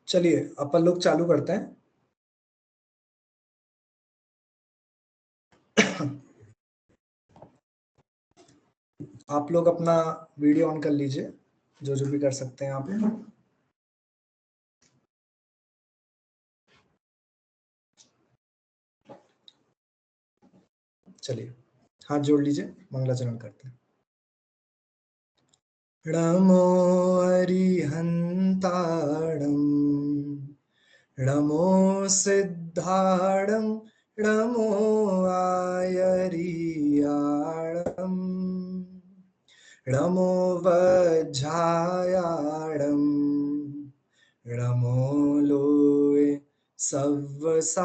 चलिए अपन लोग चालू करते हैं। आप लोग अपना वीडियो ऑन कर लीजिए, जो जो भी कर सकते हैं आप। चलिए हाथ जोड़ लीजिए, मंगलाचरण करते हैं। नमो अरिहंताणं नमो सिद्धाणं नमो आयरियाणं नमो वज्रायाणं नमो लोये सव्वसाहुणम्।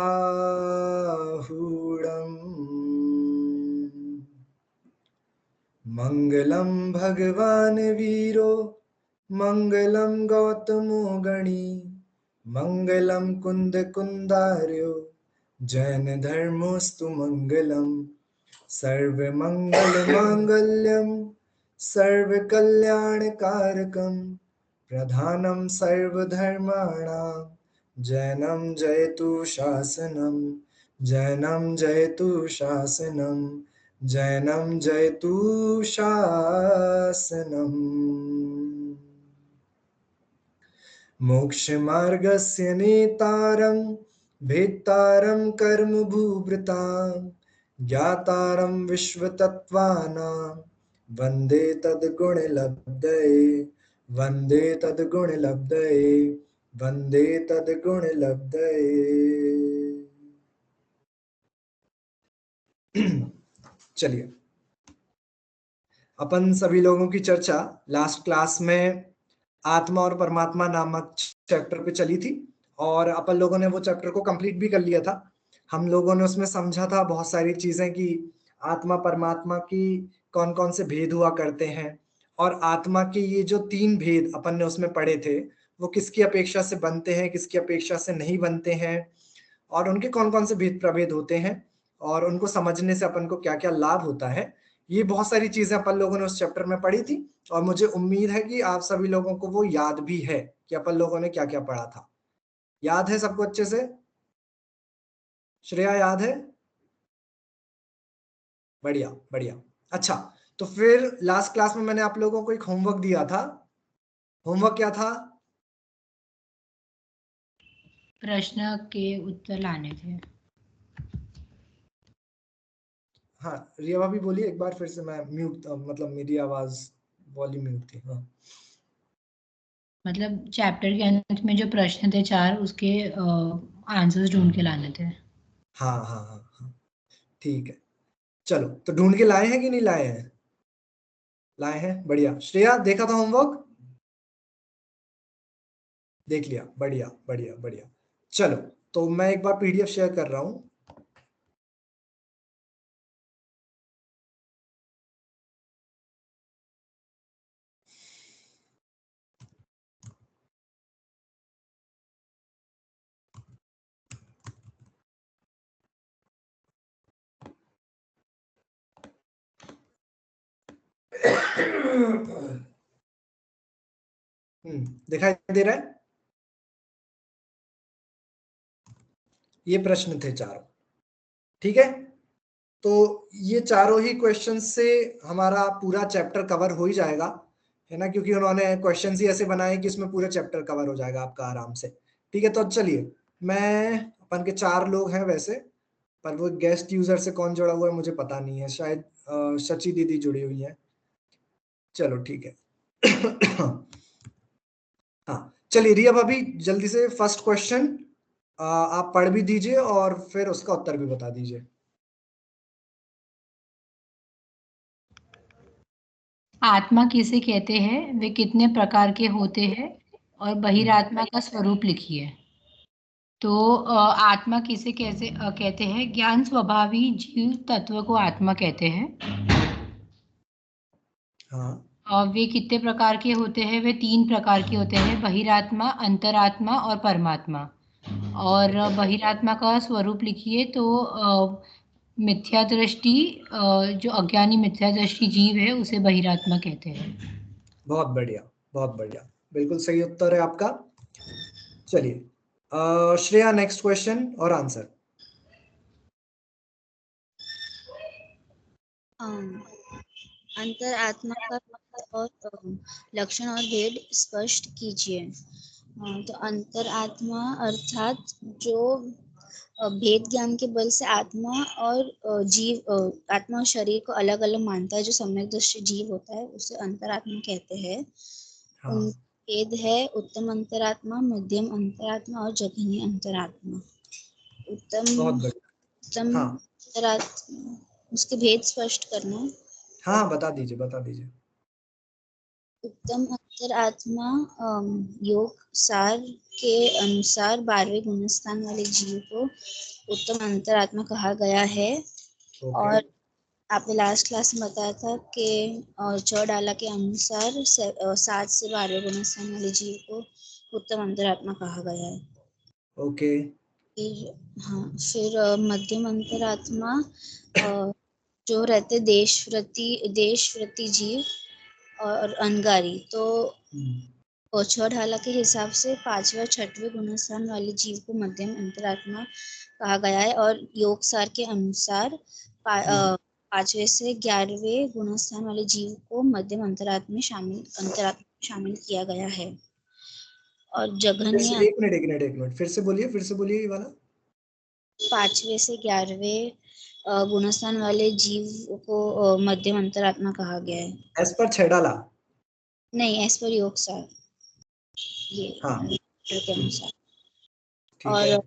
मंगलम भगवान वीरो मंगलम गौतमो गणी मंगलम कुंद कुंदार्यो जैन धर्मोस्तु मंगलम सर्व मंगल मांगल्यम सर्व कल्याण कारकम प्रधानम सर्वधर्माणां जैनम जयतु शासनम जैनम जयतु शासनम जैनम जयतु शासनम। मोक्षमार्गस्य नेतारं भेत्तारं कर्म भूभृतां ज्ञातारं विश्वतत्त्वानां वन्दे तद्गुणलब्धये वन्दे तद्गुणलब्धये वन्दे तद्गुणलब्धये। चलिए अपन सभी लोगों की चर्चा लास्ट क्लास में आत्मा और परमात्मा नामक चैप्टर पे चली थी और अपन लोगों ने वो चैप्टर को कंप्लीट भी कर लिया था। हम लोगों ने उसमें समझा था बहुत सारी चीजें कि आत्मा परमात्मा की कौन कौन से भेद हुआ करते हैं और आत्मा के ये जो 3 भेद अपन ने उसमें पढ़े थे वो किसकी अपेक्षा से बनते हैं, किसकी अपेक्षा से नहीं बनते हैं और उनके कौन कौन से भेद प्रभेद होते हैं और उनको समझने से अपन को क्या क्या लाभ होता है। ये बहुत सारी चीजें अपन लोगों ने उस चैप्टर में पढ़ी थी और मुझे उम्मीद है कि आप सभी लोगों को वो याद भी है कि अपन लोगों ने क्या क्या पढ़ा था। याद है सबको अच्छे से? श्रेया याद है? बढ़िया बढ़िया। अच्छा, तो फिर लास्ट क्लास में मैंने आप लोगों को एक होमवर्क दिया था। होमवर्क क्या था? प्रश्न के उत्तर लाने थे। हाँ रिया भाभी बोलिए एक बार फिर से, मैं म्यूट मतलब मेरी आवाज वॉल्यूम म्यूट थी। हाँ मतलब चैप्टर के अंत में जो प्रश्न थे 4 उसके आंसर्स ढूंढ के लाने थे। हाँ हाँ हाँ हाँ ठीक है। चलो तो ढूंढ के लाए हैं कि नहीं लाए हैं? लाए हैं, बढ़िया। श्रेया देखा था होमवर्क? देख लिया, बढ़िया बढ़िया बढ़िया। चलो तो मैं एक बार पीडीएफ शेयर कर रहा हूं। दिखाई दे रहा है? ये प्रश्न थे चारों, ठीक है। तो ये चारों ही क्वेश्चन से हमारा पूरा चैप्टर कवर हो ही जाएगा, है ना, क्योंकि उन्होंने क्वेश्चन ही ऐसे बनाए कि इसमें पूरा चैप्टर कवर हो जाएगा आपका आराम से। ठीक है, तो चलिए, मैं अपन के 4 लोग हैं वैसे, पर वो गेस्ट यूजर से कौन जुड़ा हुआ है मुझे पता नहीं है, शायद शची दीदी जुड़ी हुई है। चलो ठीक है। हाँ चलिए रिया भाभी जल्दी से फर्स्ट क्वेश्चन आप पढ़ भी दीजिए और फिर उसका उत्तर भी बता दीजिए। आत्मा किसे कहते हैं, वे कितने प्रकार के होते हैं और बहिरात्मा का स्वरूप लिखिए। तो आत्मा किसे कैसे कहते हैं? ज्ञान स्वभावी जीव तत्व को आत्मा कहते हैं। हाँ वे कितने प्रकार के होते हैं? वे 3 प्रकार के होते हैं, बहिरात्मा, अंतरात्मा और परमात्मा। और बहिरात्मा का स्वरूप लिखिए तो मिथ्या दृष्टि, जो अज्ञानी मिथ्या दृष्टि जीव है उसे बहिरात्मा कहते हैं। बहुत बढ़िया बहुत बढ़िया, बिल्कुल सही उत्तर है आपका। चलिए श्रेया, नेक्स्ट क्वेश्चन और आंसर। अंतरात्मा का और लक्षण और भेद स्पष्ट कीजिए। तो अंतरात्मा अर्थात जो भेद ज्ञान के बल से आत्मा और आत्मा और शरीर को अलग अलग मानता है, जो सम्यक दृष्टि जीव होता है, उसे अंतरात्मा कहते हैं। हाँ। उन भेद है उत्तम अंतरात्मा, मध्यम अंतरात्मा और जघन्य अंतरात्मा। उत्तम हाँ। अंतरात्मा, उसके भेद स्पष्ट करना। हाँ, बता दीजिए। उत्तम अंतरात्मा योग सार के अनुसार 12वें गुणस्थान वाले जीव को उत्तम अंतरात्मा कहा गया है। और आपने लास्ट क्लास में बताया था कि और चौडाला के अनुसार 7 से 12वें गुणस्थान वाले जीव को उत्तम अंतरात्मा कहा गया है। ओके। फिर मध्यम अंतरात्मा जो रहते देशव्रती जीव और अंगारी, तो चौडाला के हिसाब से 5वें 6वें गुणस्थान वाले जीव को मध्यम अंतरात्मा कहा गया है। और योगसार के अनुसार 5वें से 11वें गुणस्थान वाले जीव को मध्यम अंतरात्मा शामिल किया गया है। और जघन्य, एक मिनट फिर से बोलिए ये वाला। 5वें से 11वें गुणस्थान वाले जीव को मध्यम अंतरात्मा कहा गया है। As per छेडाला? नहीं, एज पर योगसार, ये के अनुसार। और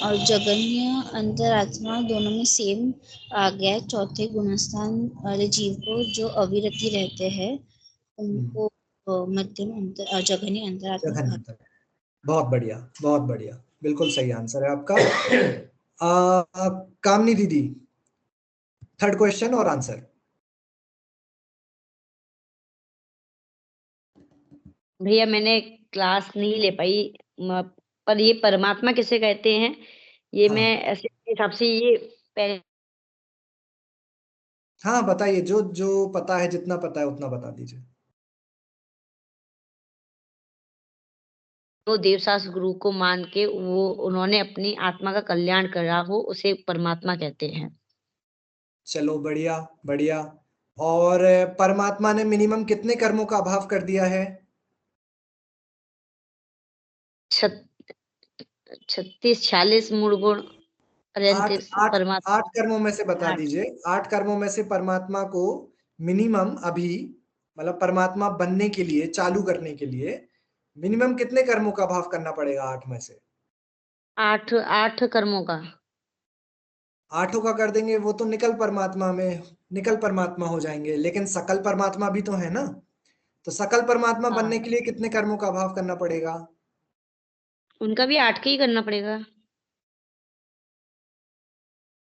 और जघन्य अंतरात्मा दोनों में सेम आ गया। 4थे गुणस्थान वाले जीव को जो अविरति रहते हैं उनको मध्यम जघन्य अंतरात्मा। बहुत बढ़िया, बिल्कुल सही आंसर है आपका। कामनी दीदी, 3rd क्वेश्चन और आंसर। भैया मैंने क्लास नहीं ले पाई, पर ये परमात्मा किसे कहते हैं ये मैं ऐसे हिसाब से ये हाँ बताइए, जो पता है, जितना पता है उतना बता दीजिए। तो देवशास्त्र गुरु को मान के उन्होंने अपनी आत्मा का कल्याण करा हो, उसे परमात्मा कहते हैं। चलो बढ़िया। और परमात्मा ने मिनिमम कितने कर्मों का अभाव कर दिया है? 36-46 मूल गुण। 8 कर्मों में से बता दीजिए। 8 कर्मों में से परमात्मा को मिनिमम अभी, मतलब परमात्मा बनने के लिए, चालू करने के लिए मिनिमम कितने कर्मों का अभाव करना पड़ेगा 8 में से? 8 कर्मों का। 8 का कर देंगे वो तो निकल परमात्मा हो जाएंगे, लेकिन सकल परमात्मा भी तो है ना। तो सकल परमात्मा बनने के लिए कितने कर्मों का अभाव करना पड़ेगा? उनका भी 8 का ही करना पड़ेगा।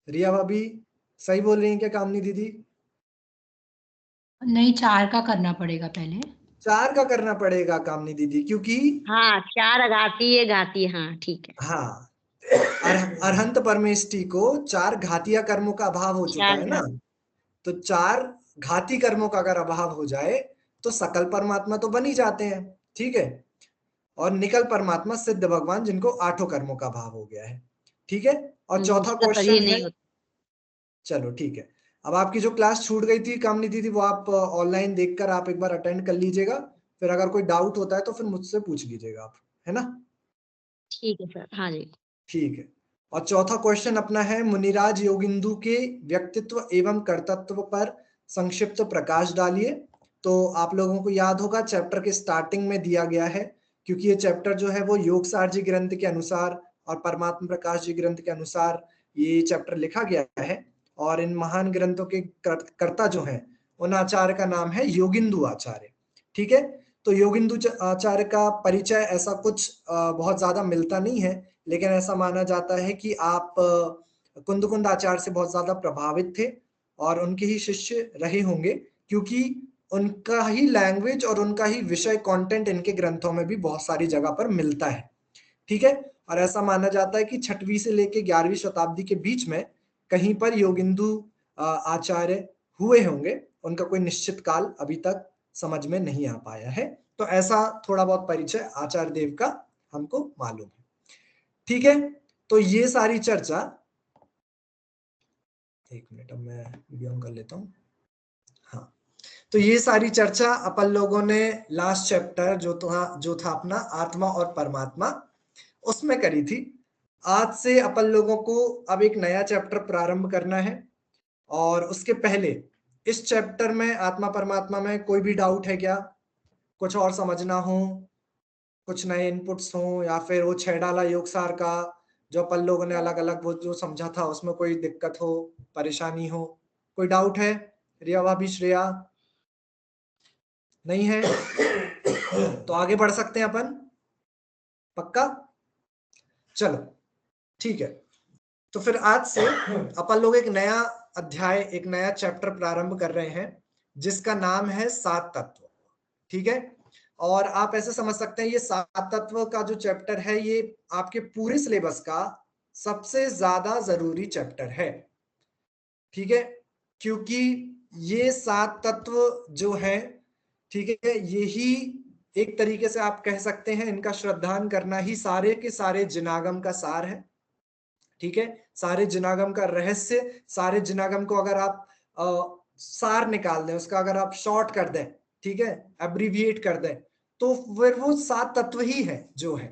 रिया भाभी सही बोल रही हैं क्या कामनी दीदी? नहीं, 4 का करना पड़ेगा पहले। 4 का करना पड़ेगा कामनी दीदी, क्योंकि 4 घाती, हाँ ठीक है। अरहंत परमेष्टि को 4 घातिया कर्मों का अभाव हो चुका है ना। तो 4 घाती कर्मों का अगर अभाव हो जाए तो सकल परमात्मा तो बन ही जाते हैं, ठीक है। और निकल परमात्मा सिद्ध भगवान, जिनको 8 कर्मों का अभाव हो गया है, ठीक है। और चौथा क्वेश्चन है, चलो ठीक है। अब आपकी जो क्लास छूट गई थी कामनी दीदी, वो आप ऑनलाइन देखकर आप एक बार अटेंड कर लीजिएगा। फिर अगर कोई डाउट होता है तो फिर मुझसे पूछ लीजिएगा आप, है ना। ठीक है सर, हाँ जी ठीक है। और चौथा क्वेश्चन अपना है, मुनिराज योगिंदु के व्यक्तित्व एवं कर्तृत्व पर संक्षिप्त प्रकाश डालिए। तो आप लोगों को याद होगा चैप्टर के स्टार्टिंग में दिया गया है, क्योंकि ये चैप्टर जो है वो योगसार जी ग्रंथ के अनुसार और परमात्मा प्रकाश जी ग्रंथ के अनुसार ये चैप्टर लिखा गया है। और इन महान ग्रंथों के कर्ता जो हैं उन आचार्य का नाम है योगिंदु आचार्य, ठीक है। तो योगिंदु आचार्य का परिचय ऐसा कुछ बहुत ज्यादा मिलता नहीं है, लेकिन ऐसा माना जाता है कि आप कुंद आचार्य से बहुत ज्यादा प्रभावित थे और उनके ही शिष्य रहे होंगे, क्योंकि उनका ही लैंग्वेज और उनका ही विषय कंटेंट इनके ग्रंथों में भी बहुत सारी जगह पर मिलता है, ठीक है। और ऐसा माना जाता है कि 6वीं से लेके 11वीं शताब्दी के बीच में कहीं पर योगिंदु आचार्य हुए होंगे। उनका कोई निश्चित काल अभी तक समझ में नहीं आ पाया है। तो ऐसा थोड़ा बहुत परिचय आचार्य देव का हमको मालूम है। ठीक है, तो ये सारी चर्चा, एक मिनट अब मैं वीडियो ऑन कर लेता हूं। हाँ, तो ये सारी चर्चा अपन लोगों ने लास्ट चैप्टर जो था अपना आत्मा और परमात्मा, उसमें करी थी। आज से अपन लोगों को अब एक नया चैप्टर प्रारंभ करना है, और उसके पहले इस चैप्टर में आत्मा परमात्मा में कोई भी डाउट है क्या? कुछ और समझना हो, कुछ नए इनपुट्स हो, या फिर वो 6 डाला योगसार का जो अपन लोगों ने अलग अलग वो जो समझा था उसमें कोई दिक्कत हो, परेशानी हो, कोई डाउट है? रिया भाभी, श्रेया, नहीं है? तो आगे बढ़ सकते हैं अपन, पक्का? चलो ठीक है, तो फिर आज से अपन लोग एक नया अध्याय, एक नया चैप्टर प्रारंभ कर रहे हैं जिसका नाम है 7 तत्व। ठीक है, और आप ऐसे समझ सकते हैं ये 7 तत्व का जो चैप्टर है ये आपके पूरे सिलेबस का सबसे ज्यादा जरूरी चैप्टर है। ठीक है, क्योंकि ये 7 तत्व जो है, ठीक है, यही एक तरीके से आप कह सकते हैं इनका श्रद्धान करना ही सारे के सारे जिनागम का सार है। ठीक है, सारे जिनागम का रहस्य, सारे जिनागम को अगर आप सार निकाल दें, उसका अगर आप शॉर्ट कर दें, ठीक है, एब्रीविएट कर दें, तो फिर वो 7 तत्व ही है जो है।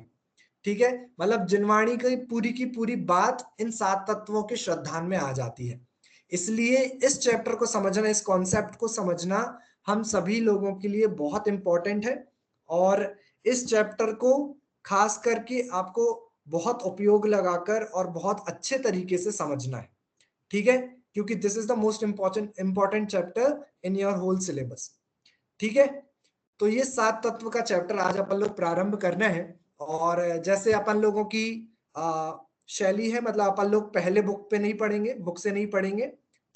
ठीक है, मतलब जिनवाणी की पूरी बात इन 7 तत्वों के श्रद्धान में आ जाती है। इसलिए इस चैप्टर को समझना, इस कॉन्सेप्ट को समझना हम सभी लोगों के लिए बहुत इंपॉर्टेंट है, और इस चैप्टर को खास करके आपको बहुत उपयोग लगाकर और बहुत अच्छे तरीके से समझना है। ठीक है, क्योंकि this is the most important chapter in your whole syllabus. ठीक है, तो ये 7 तत्व का चैप्टर आज अपन लोग प्रारंभ करना है, और जैसे अपन लोगों की शैली है, मतलब अपन लोग पहले बुक पे नहीं पढ़ेंगे, बुक से नहीं पढ़ेंगे,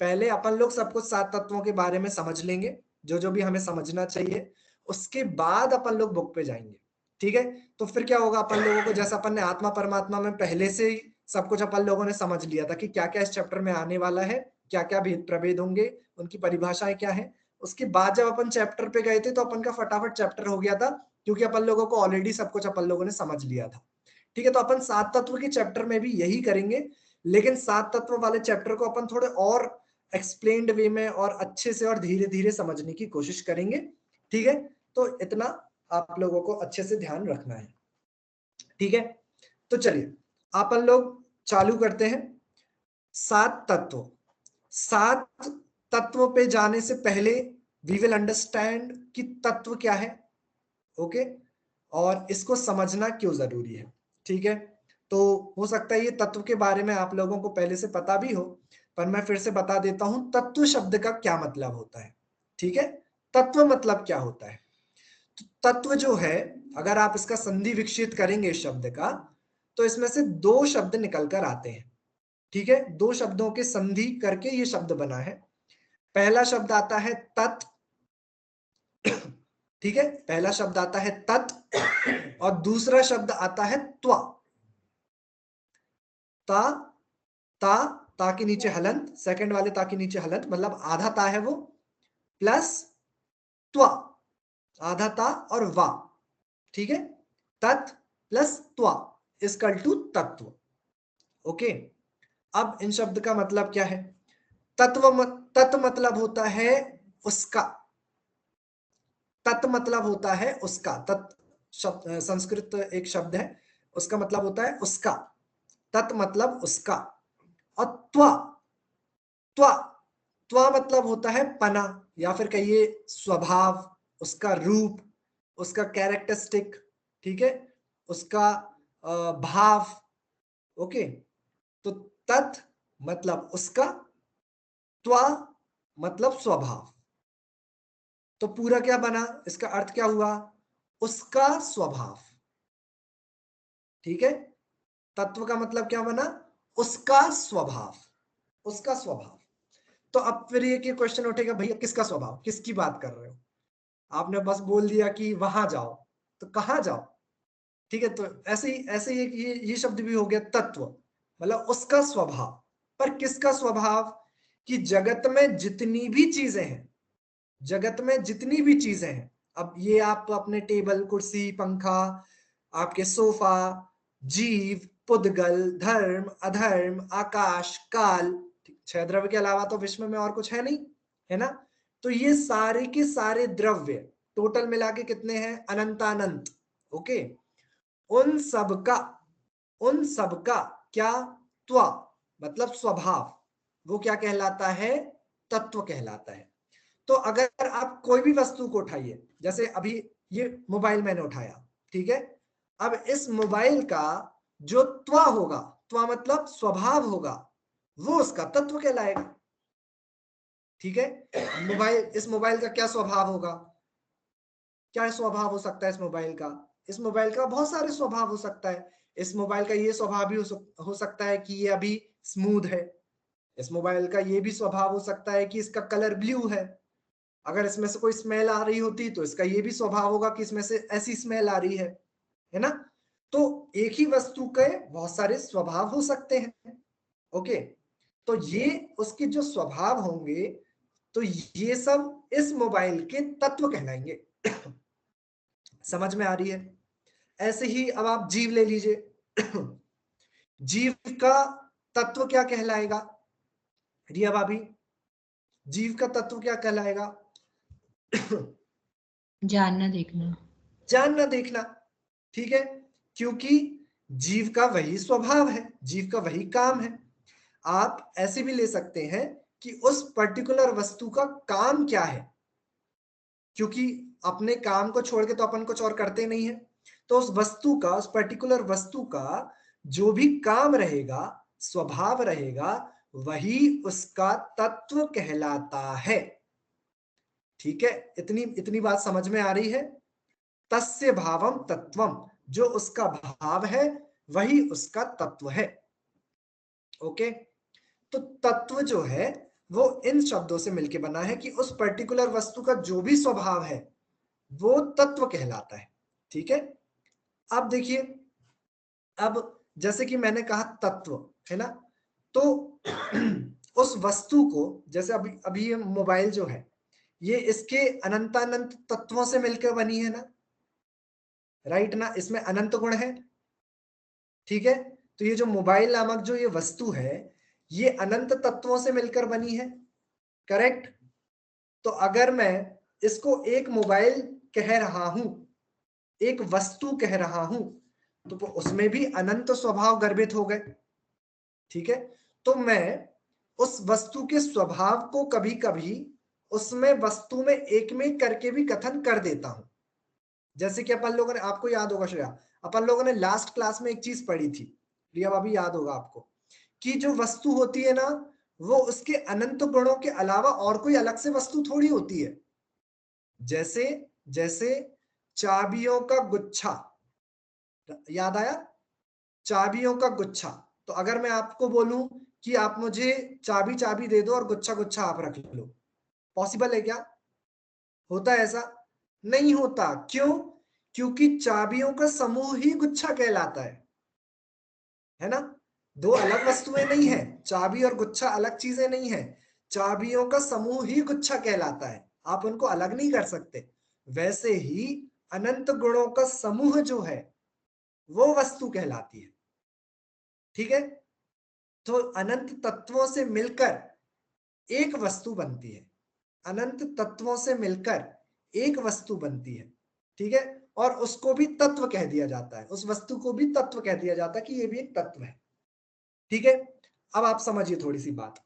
पहले अपन लोग सब कुछ 7 तत्वों के बारे में समझ लेंगे, जो जो भी हमें समझना चाहिए, उसके बाद अपन लोग बुक पे जाएंगे। ठीक है, तो फिर क्या होगा, अपन लोगों को जैसा अपन ने आत्मा परमात्मा में पहले से ही सब कुछ अपन लोगों ने समझ लिया था कि क्या क्या इस चैप्टर में आने वाला है, क्या क्या भेद प्रभेद होंगे, उनकी परिभाषाएं क्या है। उसके बाद जब अपन चैप्टर पे गए थे तो अपन का फटाफट चैप्टर हो गया था, क्योंकि अपन लोगों को ऑलरेडी सब कुछ अपन लोगों ने समझ लिया था। ठीक है, तो अपन 7 तत्व के चैप्टर में भी यही करेंगे, लेकिन 7 तत्व वाले चैप्टर को अपन थोड़े और एक्सप्लेन्ड वे में और अच्छे से और धीरे धीरे समझने की कोशिश करेंगे। ठीक है, तो इतना आप लोगों को अच्छे से ध्यान रखना है। ठीक है, तो चलिए अपन लोग चालू करते हैं। 7 तत्व, 7 तत्व पे जाने से पहले वी विल अंडरस्टैंड कि तत्व क्या है। ओके, और इसको समझना क्यों जरूरी है। ठीक है, तो हो सकता है ये तत्व के बारे में आप लोगों को पहले से पता भी हो, पर मैं फिर से बता देता हूं तत्व शब्द का क्या मतलब होता है। ठीक है, तत्व मतलब क्या होता है? तो तत्व जो है, अगर आप इसका संधि विकसित करेंगे इस शब्द का, तो इसमें से 2 शब्द निकल कर आते हैं। ठीक है, 2 शब्दों के संधि करके ये शब्द बना है। पहला शब्द आता है तत्, ठीक है, पहला शब्द आता है तत्, और दूसरा शब्द आता है त्वा। ता, ता, ता के नीचे हलंत, सेकंड वाले ता के नीचे हलंत, मतलब आधा ता है वो, प्लस त्वा, आधा ता और वा। ठीक है, तत् प्लस त्वा इक्वल टू तत्व। ओके, अब इन शब्द का मतलब क्या है? तत्व मतलब होता है उसका, तत् मतलब होता है उसका, तत् शब्द संस्कृत एक शब्द है, उसका मतलब होता है उसका, तत् मतलब उसका। और त्वा, त्वा, त्वा मतलब होता है पना, या फिर कहिए स्वभाव, उसका रूप, उसका कैरेक्टरिस्टिक। ठीक है, उसका भाव। ओके, तो तत् मतलब उसका, त्वा मतलब स्वभाव। तो पूरा क्या बना, इसका अर्थ क्या हुआ? उसका स्वभाव। ठीक है, तत्व का मतलब क्या बना? उसका स्वभाव, उसका स्वभाव। तो अब फिर ये क्वेश्चन उठेगा, भैया किसका स्वभाव, किसकी बात कर रहे हो? आपने बस बोल दिया कि वहां जाओ, तो कहां जाओ? ठीक है, तो ऐसे ही ये शब्द भी हो गया तत्व, मतलब उसका स्वभाव। पर किसका स्वभाव? कि जगत में जितनी भी चीजें हैं, जगत में जितनी भी चीजें हैं, अब ये आप अपने टेबल, कुर्सी, पंखा, आपके सोफा, जीव, पुद्गल, धर्म, अधर्म, आकाश, काल, 6 द्रव्य के अलावा तो विश्व में और कुछ है नहीं, है ना? तो ये सारे के सारे द्रव्य टोटल मिला के कितने हैं? अनंतानंत। ओके, उन सबका क्या? त्व मतलब स्वभाव, वो क्या कहलाता है? तत्व कहलाता है। तो अगर आप कोई भी वस्तु को उठाइए, जैसे अभी ये मोबाइल मैंने उठाया, ठीक है? अब इस मोबाइल का जो त्व होगा, त्व मतलब स्वभाव होगा, वो उसका तत्व कहलाएगा। ठीक है? इस मोबाइल का क्या स्वभाव होगा? क्या स्वभाव हो सकता है इस मोबाइल का? इस मोबाइल का बहुत सारे स्वभाव हो सकता है। इस मोबाइल का ये स्वभाव भी हो सकता है कि ये अभी स्मूथ है। इस मोबाइल का ये भी स्वभाव हो सकता है कि इसका कलर ब्लू है। अगर इसमें से कोई स्मेल आ रही होती तो इसका ये भी स्वभाव होगा कि इसमें से ऐसी स्मेल आ रही है ना? तो एक ही वस्तु के बहुत सारे स्वभाव हो सकते हैं। ओके, तो ये उसके जो स्वभाव होंगे, तो ये सब इस मोबाइल के तत्व कहलाएंगे। समझ में आ रही है? ऐसे ही अब आप जीव ले लीजिए। जीव का तत्व क्या कहलाएगा? रिया भाभी, जीव का तत्व क्या कहलाएगा? जानना देखना। जानना देखना, ठीक है? क्योंकि जीव का वही स्वभाव है, जीव का वही काम है। आप ऐसे भी ले सकते हैं कि उस पर्टिकुलर वस्तु का काम क्या है, क्योंकि अपने काम को छोड़ के तो अपन कुछ और करते नहीं है। तो उस वस्तु का, उस पर्टिकुलर वस्तु का जो भी काम रहेगा, स्वभाव रहेगा, वही उसका तत्व कहलाता है। ठीक है? इतनी बात समझ में आ रही है? तस्य भावम तत्वम, जो उसका भाव है वही उसका तत्व है। ओके, तो तत्व जो है वो इन शब्दों से मिलके बना है कि उस पर्टिकुलर वस्तु का जो भी स्वभाव है वो तत्व कहलाता है। ठीक है? अब देखिए, अब जैसे कि मैंने कहा तत्व, है ना? तो उस वस्तु को, जैसे अभी ये मोबाइल जो है, ये इसके अनंतानंत तत्वों से मिलकर बनी है ना? राइट ना? इसमें अनंत गुण है। ठीक है? तो ये जो मोबाइल नामक जो ये वस्तु है, ये अनंत तत्वों से मिलकर बनी है। करेक्ट? तो अगर मैं इसको एक मोबाइल कह रहा हूं, एक वस्तु कह रहा हूं, तो उसमें भी अनंत स्वभाव गर्भित हो गए। ठीक है? तो मैं उस वस्तु के स्वभाव को कभी कभी उसमें वस्तु में एक में करके भी कथन कर देता हूं। जैसे कि अपन लोगों ने, आपको याद होगा श्रेया, अपन लोगों ने लास्ट क्लास में एक चीज पढ़ी थी, रिया भाभी याद होगा आपको, कि जो वस्तु होती है ना, वो उसके अनंत गुणों के अलावा और कोई अलग से वस्तु थोड़ी होती है। जैसे जैसे चाबियों का गुच्छा, याद आया? चाबियों का गुच्छा। तो अगर मैं आपको बोलूं कि आप मुझे चाबी चाबी दे दो और गुच्छा गुच्छा आप रख लो, पॉसिबल है क्या? होता है ऐसा? नहीं होता। क्यों? क्योंकि चाबियों का समूह ही गुच्छा कहलाता है ना? दो अलग वस्तुएं नहीं है, चाबी और गुच्छा अलग चीजें नहीं है। चाबियों का समूह ही गुच्छा कहलाता है, आप उनको अलग नहीं कर सकते। वैसे ही अनंत गुणों का समूह जो है वो वस्तु कहलाती है। ठीक है? तो अनंत तत्वों से मिलकर एक वस्तु बनती है। अनंत तत्वों से मिलकर एक वस्तु बनती है। ठीक है? और उसको भी तत्व कह दिया जाता है, उस वस्तु को भी तत्व कह दिया जाता है कि ये भी एक तत्व है। ठीक है? अब आप समझिए थोड़ी सी बात।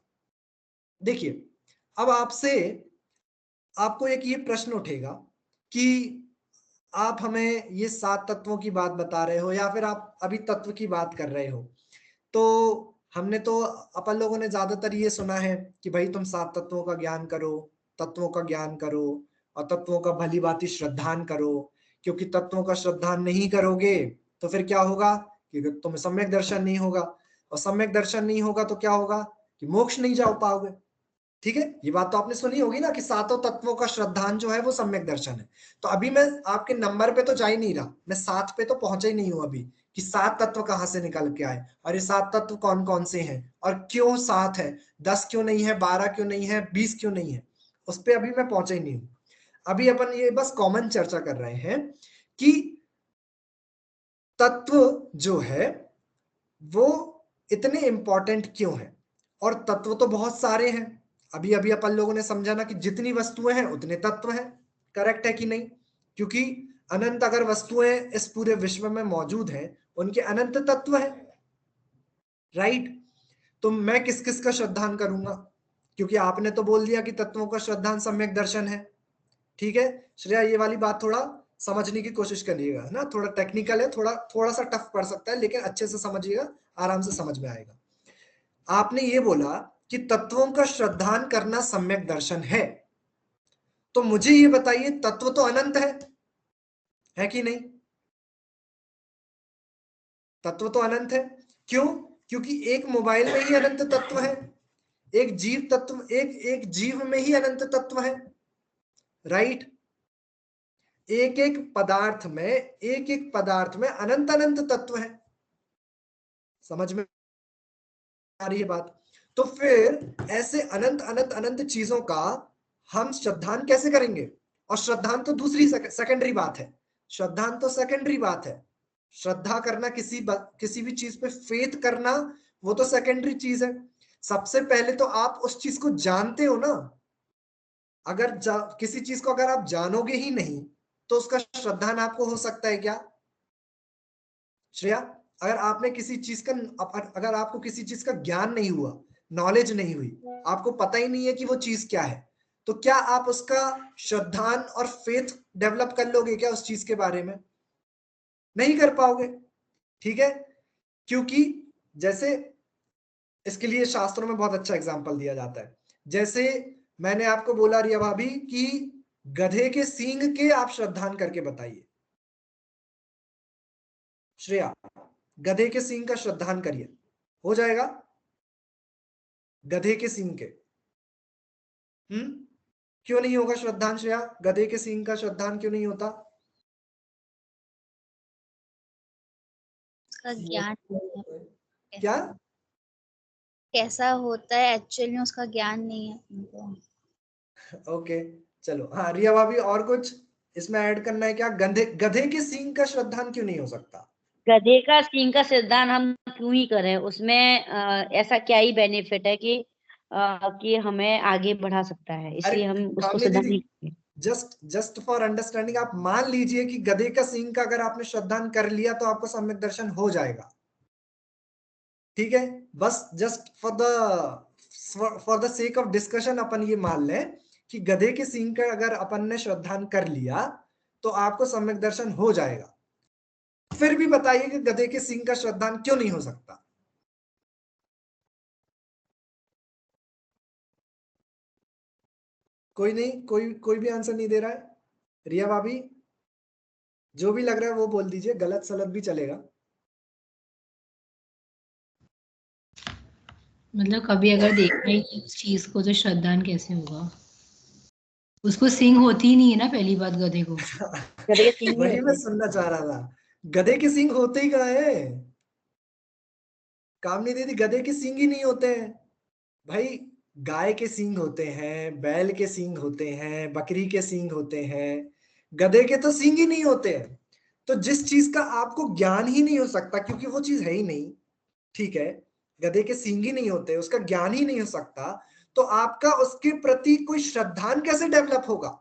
देखिए, अब आपको एक ये प्रश्न उठेगा कि आप हमें ये 7 तत्वों की बात बता रहे हो या फिर आप अभी तत्व की बात कर रहे हो। तो हमने तो, अपन लोगों ने ज्यादातर ये सुना है कि भाई तुम 7 तत्वों का ज्ञान करो, तत्वों का ज्ञान करो और तत्वों का भली भांति श्रद्धान करो, क्योंकि तत्वों का श्रद्धान नहीं करोगे तो फिर क्या होगा कि तुम्हें सम्यक दर्शन नहीं होगा, और सम्यक दर्शन नहीं होगा तो क्या होगा कि मोक्ष नहीं जा पाओगे। ठीक है? ये बात तो आपने सुनी होगी ना कि 7 तत्वों का श्रद्धान जो है वो सम्यक दर्शन है। तो अभी मैं आपके नंबर पे तो जा ही नहीं रहा, मैं 7 पे तो पहुंचा ही नहीं हूं अभी, कि 7 तत्व कहां से निकल के आए और ये 7 तत्व कौन कौन से हैं और क्यों 7 है, 10 क्यों नहीं है, 12 क्यों नहीं है, 20 क्यों नहीं है, उस पर अभी मैं पहुंचा ही नहीं हूं। अभी अपन ये बस कॉमन चर्चा कर रहे हैं कि तत्व जो है वो इतने इंपॉर्टेंट क्यों है, और तत्व तो बहुत सारे हैं। अभी अभी अपन लोगों ने समझा ना कि जितनी वस्तुएं हैं उतने तत्व हैं। करेक्ट है कि नहीं? क्योंकि अनंत अगर वस्तुएं इस पूरे विश्व में मौजूद हैं, उनके अनंत तत्व है। राइट? तो मैं किस किस का श्रद्धान करूंगा? क्योंकि आपने तो बोल दिया कि तत्वों का श्रद्धान सम्यक दर्शन है। ठीक है श्रेया, ये वाली बात थोड़ा समझने की कोशिश करिएगा, है ना? थोड़ा टेक्निकल है, थोड़ा सा टफ पड़ सकता है, लेकिन अच्छे से समझिएगा, आराम से समझ में आएगा। आपने ये बोला कि तत्वों का श्रद्धान करना सम्यक दर्शन है, तो मुझे ये बताइए तत्व तो अनंत है कि नहीं? तत्व तो अनंत है। क्यों? क्योंकि एक मोबाइल में ही अनंत तत्व है, एक जीव तत्व, एक जीव में ही अनंत तत्व है। राइट? एक एक पदार्थ में अनंत अनंत तत्व है। समझ में आ रही है बात? तो फिर ऐसे अनंत अनंत अनंत चीजों का हम श्रद्धान कैसे करेंगे? और श्रद्धान तो दूसरी सेकेंडरी बात है। श्रद्धान तो सेकेंडरी बात है। श्रद्धा करना, किसी भी चीज पे फेथ करना, वो तो सेकेंडरी चीज है। सबसे पहले तो आप उस चीज को जानते हो ना। अगर किसी चीज को अगर आप जानोगे ही नहीं तो उसका श्रद्धान आपको हो सकता है क्या? श्रेया, अगर आपने किसी चीज का, अगर आपको किसी चीज का ज्ञान नहीं हुआ, नॉलेज नहीं हुई, आपको पता ही नहीं है कि वो चीज क्या है, तो क्या आप उसका श्रद्धान और फेथ डेवलप कर लोगे क्या उस चीज के बारे में? नहीं कर पाओगे। ठीक है? क्योंकि जैसे इसके लिए शास्त्रों में बहुत अच्छा एग्जाम्पल दिया जाता है। जैसे मैंने आपको बोला रिया भाभी कि गधे के सींग के आप श्रद्धान करके बताइए। श्रेया, गधे के सींग का श्रद्धान करिए, हो जाएगा? गधे के सींग के क्यों नहीं होगा श्रद्धान? श्रेया, गधे के सींग का श्रद्धान क्यों नहीं होता? उसका ज्ञान क्या? कैसा होता है एक्चुअल में उसका ज्ञान नहीं है उनको। ओके चलो, हाँ रिया भाभी, और कुछ इसमें ऐड करना है क्या? गधे के सींग का श्रद्धान क्यों नहीं हो सकता? गधे का सींग का श्रद्धान हम क्यों ही करें? उसमें ऐसा क्या ही बेनिफिट है कि हमें आगे बढ़ा सकता है, अरे इसलिए हम उसको कामनी श्रद्धान दीदी, नहीं करते। जस्ट फॉर अंडरस्टैंडिंग, आप मान लीजिए कि गधे का सींग का अगर आपने श्रद्धान कर लिया तो आपको सम्यक दर्शन हो जाएगा। ठीक है? बस just for the sake of discussion अपन ये मान लें कि गधे के सींग का अगर अपन ने श्रद्धान कर लिया तो आपको सम्यक दर्शन हो जाएगा। फिर भी बताइए कि गधे के सींग का श्रद्धान क्यों नहीं हो सकता? कोई नहीं, कोई भी आंसर नहीं दे रहा है। रिया भाभी, जो भी लग रहा है वो बोल दीजिए, गलत सलत भी चलेगा। मतलब कभी अगर देखा ही नहीं उस चीज को तो श्रद्धान कैसे होगा? उसको सींग होती ही नहीं है ना, पहली बात गधे को। गधे के सींग नहीं वही मैं होते। सुनना चाह रहा था, गधे के सींग होते ही कहाँ है? कामनी दीदी, गधे के सींग ही नहीं होते हैं भाई। गाय के सींग होते हैं, बैल के सींग होते हैं, बकरी के सींग होते हैं, गधे के तो सींग ही नहीं होते हैं। तो जिस चीज का आपको ज्ञान ही नहीं हो सकता क्योंकि वो चीज है ही नहीं, ठीक है, गधे के सींग ही नहीं होते, उसका ज्ञान ही नहीं हो सकता, तो आपका उसके प्रति कोई श्रद्धान कैसे डेवलप होगा?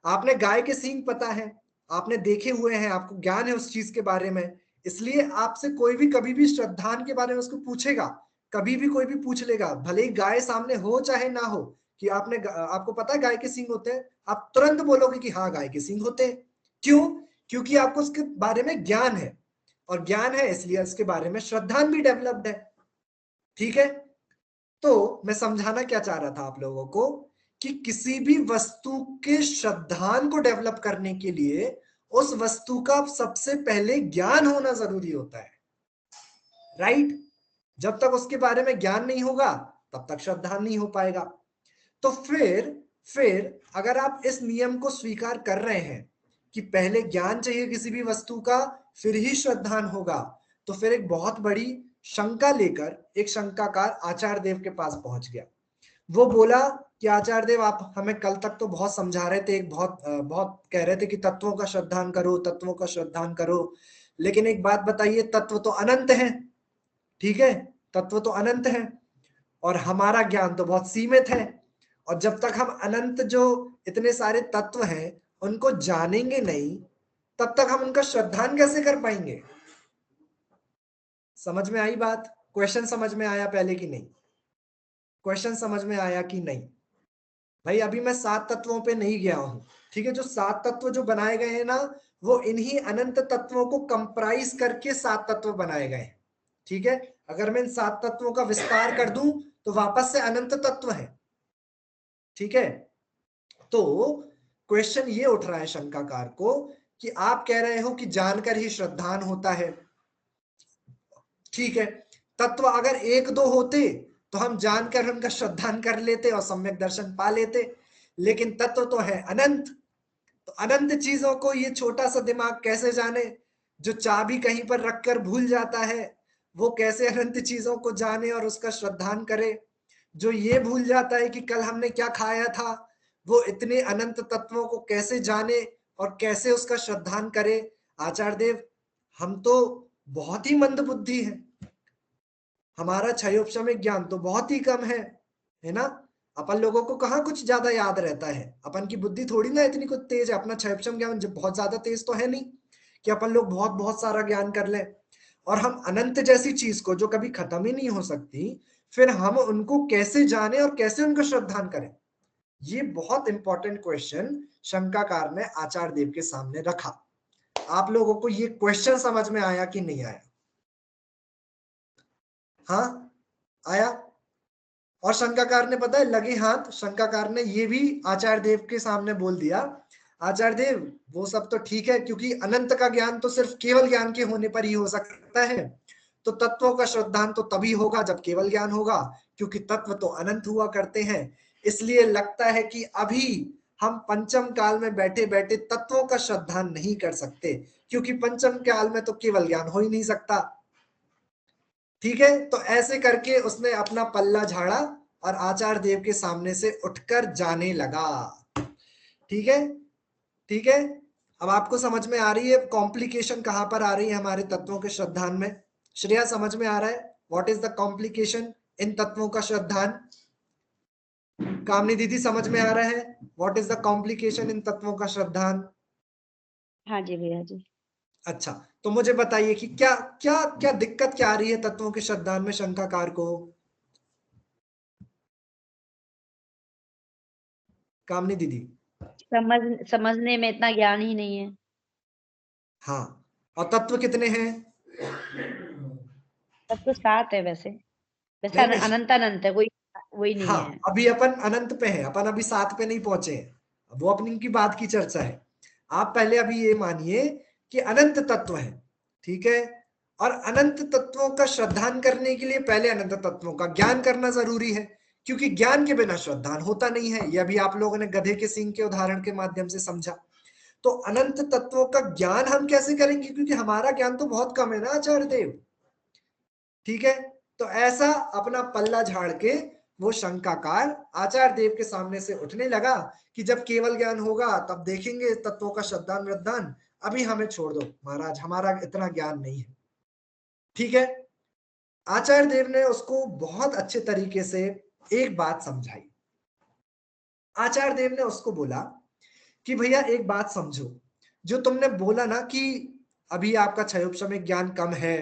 आपने गाय के सींग पता है, आपने देखे हुए हैं, आपको ज्ञान है उस चीज के बारे में, इसलिए आपसे कोई भी कभी भी श्रद्धान के बारे में उसको पूछेगा, कभी भी कोई भी पूछ लेगा, भले ही गाय सामने हो चाहे ना हो, कि आपको पता है गाय के सींग होते हैं, आप तुरंत बोलोगे कि हाँ गाय के सींग होते हैं। क्यों? क्योंकि आपको उसके बारे में ज्ञान है, और ज्ञान है इसलिए उसके बारे में श्रद्धान भी डेवलप्ड है। ठीक है? तो मैं समझाना क्या चाह रहा था आप लोगों को कि किसी भी वस्तु के श्रद्धान को डेवलप करने के लिए उस वस्तु का सबसे पहले ज्ञान होना जरूरी होता है। राइट? जब तक उसके बारे में ज्ञान नहीं होगा तब तक श्रद्धान नहीं हो पाएगा। तो फिर अगर आप इस नियम को स्वीकार कर रहे हैं कि पहले ज्ञान चाहिए किसी भी वस्तु का, फिर ही श्रद्धान होगा, तो फिर एक बहुत बड़ी शंका लेकर एक शंकाकार आचार्य देव के पास पहुंच गया। वो बोला कि आचार्य देव, आप हमें कल तक तो बहुत समझा रहे थे, बहुत बहुत कह रहे थे कि तत्वों का श्रद्धान करो, तत्वों का श्रद्धान करो, लेकिन एक बात बताइए, तत्व तो अनंत है, ठीक है, तत्व तो अनंत है और हमारा ज्ञान तो बहुत सीमित है। और जब तक हम अनंत जो इतने सारे तत्व हैं उनको जानेंगे नहीं, तब तक हम उनका श्रद्धान कैसे कर पाएंगे? समझ में आई बात? क्वेश्चन समझ में आया पहले कि नहीं? क्वेश्चन समझ में आया कि नहीं? भाई अभी मैं 7 तत्वों पे नहीं गया हूं, ठीक है। जो 7 तत्व जो बनाए गए हैं ना, वो इन्हीं अनंत तत्वों को कंप्राइज करके 7 तत्व बनाए गए हैं, ठीक है। अगर मैं इन 7 तत्वों का विस्तार कर दूं तो वापस से अनंत तत्व है, ठीक है। तो क्वेश्चन ये उठ रहा है शंकाकार को कि आप कह रहे हो कि जानकर ही श्रद्धान होता है, ठीक है। तत्व अगर 1-2 होते तो हम जानकर उनका श्रद्धान कर लेते और सम्यक दर्शन पा लेते, लेकिन तत्व तो है अनंत। तो अनंत चीजों को ये छोटा सा दिमाग कैसे जाने? जो चाबी कहीं पर रखकर भूल जाता है वो कैसे अनंत चीजों को जाने और उसका श्रद्धान करे? जो ये भूल जाता है कि कल हमने क्या खाया था, वो इतने अनंत तत्वों को कैसे जाने और कैसे उसका श्रद्धान करे? आचार्य देव, हम तो बहुत ही मंद बुद्धि है, हमारा क्षयोपशमिक ज्ञान तो बहुत ही कम है ना। अपन लोगों को कहाँ कुछ ज्यादा याद रहता है, अपन की बुद्धि थोड़ी ना इतनी कुछ तेज है, अपना क्षयोपशम ज्ञान जब बहुत ज्यादा तेज तो है नहीं कि अपन लोग बहुत बहुत सारा ज्ञान कर लें। और हम अनंत जैसी चीज को जो कभी खत्म ही नहीं हो सकती, फिर हम उनको कैसे जाने और कैसे उनका श्रद्धान करें? ये बहुत इंपॉर्टेंट क्वेश्चन शंकाकार ने आचार्य देव के सामने रखा। आप लोगों को ये क्वेश्चन समझ में आया कि नहीं आया? हाँ आया। और शंकाकार ने पता है लगे हाथ, शंकाकार ने ये भी आचार्य देव के सामने बोल दिया, आचार्य देव वो सब तो ठीक है, क्योंकि अनंत का ज्ञान तो सिर्फ केवल ज्ञान के होने पर ही हो सकता है, तो तत्वों का श्रद्धान तो तभी होगा जब केवल ज्ञान होगा, क्योंकि तत्व तो अनंत हुआ करते हैं। इसलिए लगता है कि अभी हम पंचम काल में बैठे बैठे तत्वों का श्रद्धान नहीं कर सकते, क्योंकि पंचम काल में तो केवल ज्ञान हो ही नहीं सकता, ठीक है। तो ऐसे करके उसने अपना पल्ला झाड़ा और आचार्य देव के सामने से उठकर जाने लगा, ठीक है, ठीक है। अब आपको समझ में आ रही है कॉम्प्लिकेशन कहां पर आ रही है हमारे तत्वों के श्रद्धान में? श्रेया समझ में आ रहा है व्हाट इज द कॉम्प्लिकेशन इन तत्वों का श्रद्धान? कामनी दीदी समझ में आ रहा है व्हाट इज द कॉम्प्लिकेशन इन तत्वों का श्रद्धान? हाँ जी भैया जी। अच्छा, तो मुझे बताइए कि क्या क्या क्या दिक्कत क्या आ रही है तत्वों के श्रद्धान में शंकाकार को? कामनी दीदी समझने में इतना ज्ञान ही नहीं है। हाँ, और तत्व कितने हैं? तब तो 7 है वैसे नहीं नहीं, अनंत अनंत है, कोई वही नहीं हाँ है। अभी अपन अनंत पे हैं, अपन अभी 7 पे नहीं पहुंचे हैं, वो अपनी की बात की चर्चा है। आप पहले अभी ये मानिए कि अनंत तत्व है, ठीक है। और अनंत तत्वों का श्रद्धान करने के लिए पहले अनंत तत्वों का ज्ञान करना जरूरी है, क्योंकि ज्ञान के बिना श्रद्धान होता नहीं है। यह भी आप लोगों ने गधे के सींग के उदाहरण के माध्यम से समझा। तो अनंत तत्वों का ज्ञान हम कैसे करेंगे, क्योंकि हमारा ज्ञान तो बहुत कम है ना आचार्य देव, ठीक है। तो ऐसा अपना पल्ला झाड़ के वो शंकाकार आचार्य देव के सामने से उठने लगा कि जब केवल ज्ञान होगा तब देखेंगे तत्वों का श्रद्धान वृद्धान, अभी हमें छोड़ दो महाराज, हमारा इतना ज्ञान नहीं है, ठीक है। आचार्य देव ने उसको बहुत अच्छे तरीके से एक बात समझाई। आचार्य देव ने उसको बोला कि भैया एक बात समझो, जो तुमने बोला ना कि अभी आपका क्षयोपशमिक ज्ञान कम है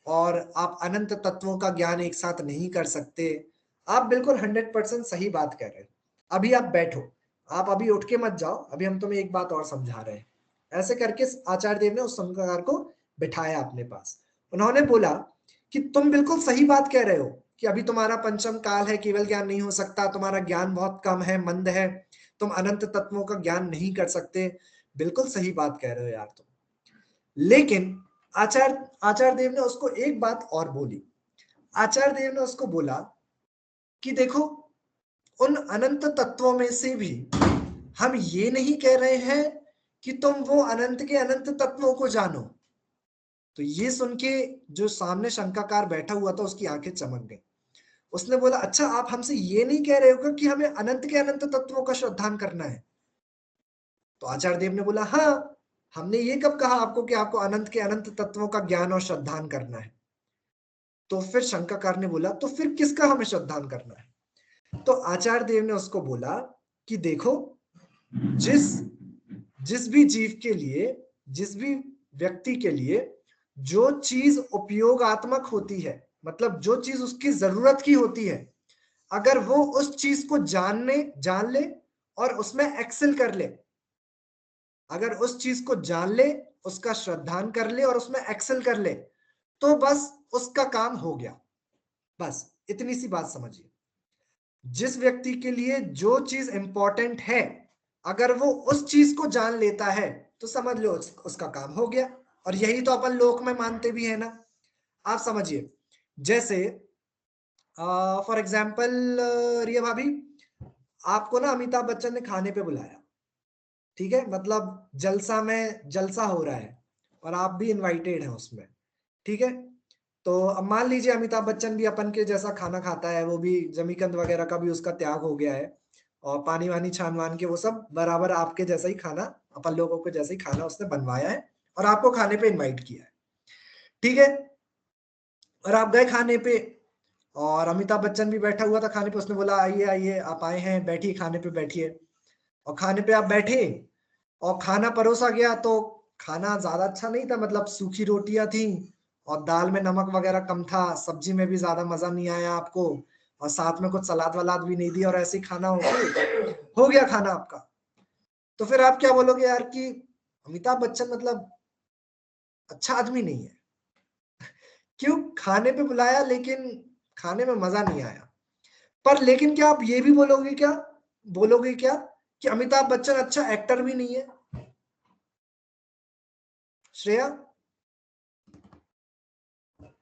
और आप अनंत तत्वों का ज्ञान एक साथ नहीं कर सकते, आप बिल्कुल 100% सही बात कह रहे हैं। अभी आप बैठो, आप अभी उठ के मत जाओ, अभी हम तुम्हें एक बात और समझा रहे हैं। ऐसे करके आचार्य देव ने उस शंकाकार को बिठाया अपने पास। उन्होंने बोला कि तुम बिल्कुल सही बात कह रहे हो कि अभी तुम्हारा पंचम काल है, केवल ज्ञान नहीं हो सकता, तुम्हारा ज्ञान बहुत कम है, मंद है, तुम अनंत तत्वों का ज्ञान नहीं कर सकते। बिल्कुल सही बात कह रहे हो यार तुम। लेकिन आचार्य देव ने उसको एक बात और बोली। आचार्य देव ने उसको बोला कि देखो, उन अनंत तत्वों में से भी हम ये नहीं कह रहे हैं कि तुम वो अनंत के अनंत तत्वों को जानो। तो ये सुन के जो सामने शंकाकार बैठा हुआ था उसकी आंखें चमक गई। उसने बोला, अच्छा आप हमसे ये नहीं कह रहे हो कि हमें अनंत के अनंत तत्वों का श्रद्धान करना है? तो आचार्य देव ने बोला, हाँ हमने ये कब कहा आपको कि आपको अनंत के अनंत तत्वों का ज्ञान और श्रद्धान करना है? तो फिर शंकाकार ने बोला तो फिर किसका हमें श्रद्धान करना है? तो आचार्य देव ने उसको बोला कि देखो, जिस भी जीव के लिए, जिस भी व्यक्ति के लिए जो चीज उपयोगात्मक होती है, मतलब जो चीज उसकी जरूरत की होती है, अगर वो उस चीज को जान ले और उसमें एक्सेल कर ले, अगर उस चीज को जान ले, उसका श्रद्धान कर ले और उसमें एक्सेल कर ले, तो बस उसका काम हो गया। बस इतनी सी बात समझिए। जिस व्यक्ति के लिए जो चीज इंपॉर्टेंट है, अगर वो उस चीज को जान लेता है तो समझ लो उसका काम हो गया। और यही तो अपन लोक में मानते भी है ना। आप समझिए, जैसे फॉर एग्जाम्पल रिया भाभी, आपको ना अमिताभ बच्चन ने खाने पे बुलाया, ठीक है, मतलब जलसा में जलसा हो रहा है और आप भी इनवाइटेड हैं उसमें, ठीक है। तो अब मान लीजिए अमिताभ बच्चन भी अपन के जैसा खाना खाता है, वो भी जमीकंद वगैरह का भी उसका त्याग हो गया है और पानी वानी छान वान के वो सब बराबर आपके जैसा ही खाना, अपन लोगों को जैसा ही खाना उसने बनवाया है और आपको खाने पे इनवाइट किया है, ठीक है। और आप गए खाने पे और अमिताभ बच्चन भी बैठा हुआ था खाने पे, उसने बोला आइए आइए आप आए हैं, बैठिए खाने पे बैठिए। और खाने पे आप बैठे और खाना परोसा गया तो खाना ज्यादा अच्छा नहीं था, मतलब सूखी रोटियां थी और दाल में नमक वगैरह कम था, सब्जी में भी ज्यादा मजा नहीं आया आपको और साथ में कुछ सलाद वलाद भी नहीं दिया और ऐसे ही खाना हो गया खाना आपका। तो फिर आप क्या बोलोगे यार कि अमिताभ बच्चन मतलब अच्छा आदमी नहीं है, क्यों? खाने पे बुलाया लेकिन खाने में मजा नहीं आया। पर लेकिन क्या आप ये भी बोलोगे क्या कि अमिताभ बच्चन अच्छा एक्टर भी नहीं है? श्रेया,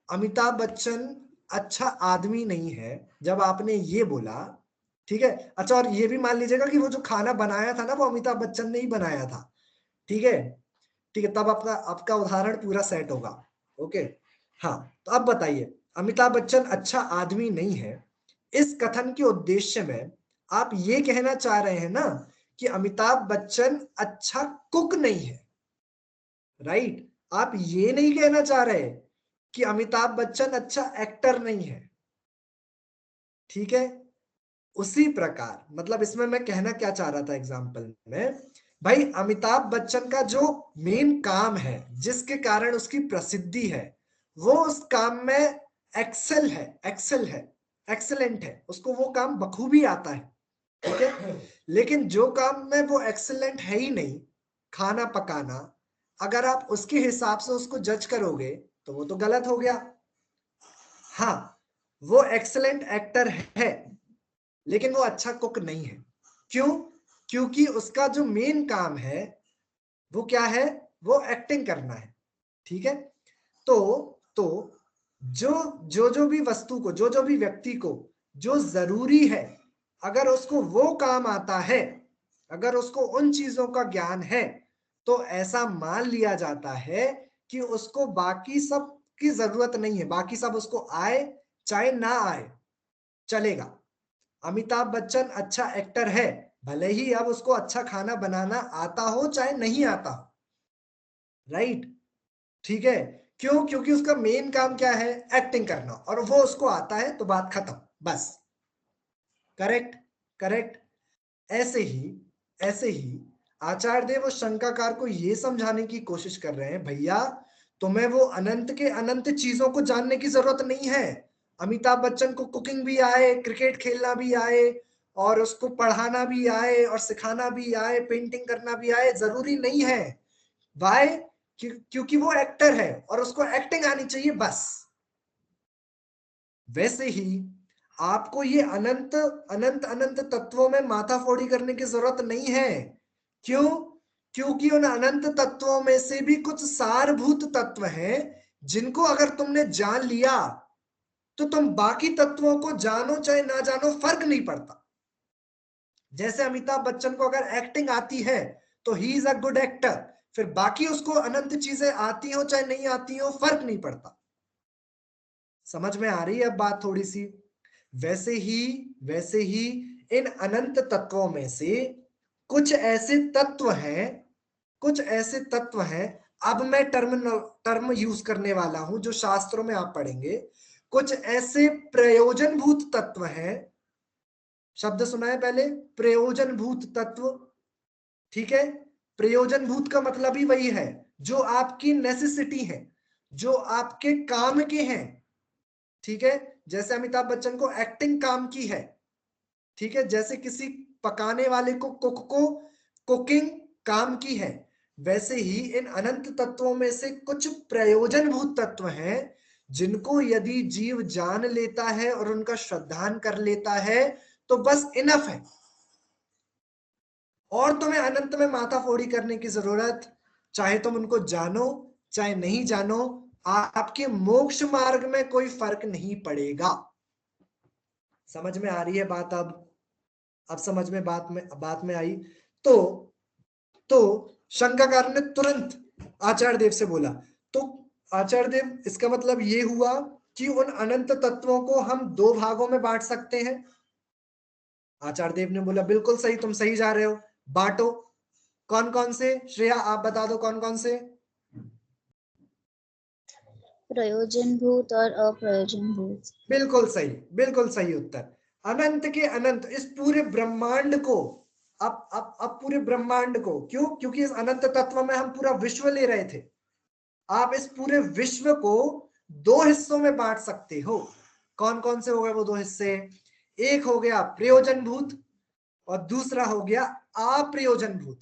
अमिताभ बच्चन अच्छा आदमी नहीं है जब आपने ये बोला, ठीक है। अच्छा, और ये भी मान लीजिएगा कि वो जो खाना बनाया था ना वो अमिताभ बच्चन ने ही बनाया था, ठीक है, ठीक है, तब आपका उदाहरण पूरा सेट होगा। ओके, हाँ, तो अब बताइए, अमिताभ बच्चन अच्छा आदमी नहीं है, इस कथन के उद्देश्य में आप ये कहना चाह रहे हैं ना कि अमिताभ बच्चन अच्छा कुक नहीं है, राइट? आप ये नहीं कहना चाह रहे कि अमिताभ बच्चन अच्छा एक्टर नहीं है, ठीक है। उसी प्रकार मतलब इसमें मैं कहना क्या चाह रहा था एग्जाम्पल में, भाई अमिताभ बच्चन का जो मेन काम है जिसके कारण उसकी प्रसिद्धि है, वो उस काम में एक्सेलेंट है, उसको वो काम बखूबी आता है, ठीक है। लेकिन जो काम में वो एक्सेलेंट है ही नहीं, खाना पकाना, अगर आप उसके हिसाब से उसको जज करोगे तो वो तो गलत हो गया। हाँ, वो एक्सेलेंट एक्टर है लेकिन वो अच्छा कुक नहीं है। क्यों? क्योंकि उसका जो मेन काम है वो क्या है? वो एक्टिंग करना है, ठीक है। तो जो भी वस्तु को, जो भी व्यक्ति को जो जरूरी है, अगर उसको वो काम आता है, अगर उसको उन चीजों का ज्ञान है, तो ऐसा मान लिया जाता है कि उसको बाकी सब की जरूरत नहीं है, बाकी सब उसको आए चाहे ना आए चलेगा। अमिताभ बच्चन अच्छा एक्टर है, भले ही अब उसको अच्छा खाना बनाना आता हो चाहे नहीं आता हो, राइट, ठीक है। क्यों? क्योंकि उसका मेन काम क्या है? एक्टिंग करना, और वो उसको आता है तो बात खत्म, बस। Correct, correct. ऐसे ही आचार्य देव उस शंकाकार को यह समझाने की कोशिश कर रहे हैं, भैया तुम्हें वो अनंत के अनंत चीजों को जानने की जरूरत नहीं है। अमिताभ बच्चन को कुकिंग भी आए, क्रिकेट खेलना भी आए और उसको पढ़ाना भी आए और सिखाना भी आए, पेंटिंग करना भी आए, जरूरी नहीं है। वाई? क्योंकि वो एक्टर है और उसको एक्टिंग आनी चाहिए, बस। वैसे ही आपको ये अनंत अनंत अनंत तत्वों में माथाफोड़ी करने की जरूरत नहीं है। क्यों? क्योंकि उन अनंत तत्वों में से भी कुछ सारभूत तत्व हैं जिनको अगर तुमने जान लिया तो तुम बाकी तत्वों को जानो चाहे ना जानो फर्क नहीं पड़ता। जैसे अमिताभ बच्चन को अगर एक्टिंग आती है तो he is a good actor, फिर बाकी उसको अनंत चीजें आती हो चाहे नहीं आती हो फर्क नहीं पड़ता। समझ में आ रही है अब बात थोड़ी सी? वैसे ही इन अनंत तत्वों में से कुछ ऐसे तत्व हैं कुछ ऐसे तत्व हैं, अब मैं टर्म यूज करने वाला हूं जो शास्त्रों में आप पढ़ेंगे, कुछ ऐसे प्रयोजनभूत तत्व हैं, शब्द सुना है पहले, प्रयोजनभूत तत्व, ठीक है। प्रयोजनभूत का मतलब ही वही है जो आपकी नेसेसिटी है, जो आपके काम के हैं, ठीक है। जैसे अमिताभ बच्चन को एक्टिंग काम की है, ठीक है, जैसे किसी पकाने वाले को कुक को कुकिंग काम की है, वैसे ही इन अनंत तत्वों में से कुछ प्रयोजनभूत तत्व हैं जिनको यदि जीव जान लेता है और उनका श्रद्धान कर लेता है तो बस इनफ है, और तुम्हें अनंत में माथा फोड़ी करने की जरूरत, चाहे तुम उनको जानो चाहे नहीं जानो, आपके मोक्ष मार्ग में कोई फर्क नहीं पड़ेगा। समझ में आ रही है बात? अब समझ में बात में आई। तो शंकाकार ने तुरंत आचार्य देव से बोला, तो आचार्य देव इसका मतलब ये हुआ कि उन अनंत तत्वों को हम दो भागों में बांट सकते हैं। आचार्य देव ने बोला बिल्कुल सही, तुम सही जा रहे हो, बांटो। कौन कौन से? श्रेया आप बता दो कौन कौन से। प्रयोजनभूत और अप्रयोजनभूत। बिल्कुल सही उत्तर। अनंत के अनंत, इस पूरे ब्रह्मांड को, अब पूरे ब्रह्मांड को, क्यों? क्योंकि इस अनंत तत्व में हम पूरा विश्व ले रहे थे। आप इस पूरे विश्व को दो हिस्सों में बांट सकते हो। कौन कौन से हो गए वो दो हिस्से? एक हो गया प्रयोजनभूत और दूसरा हो गया अप्रयोजनभूत।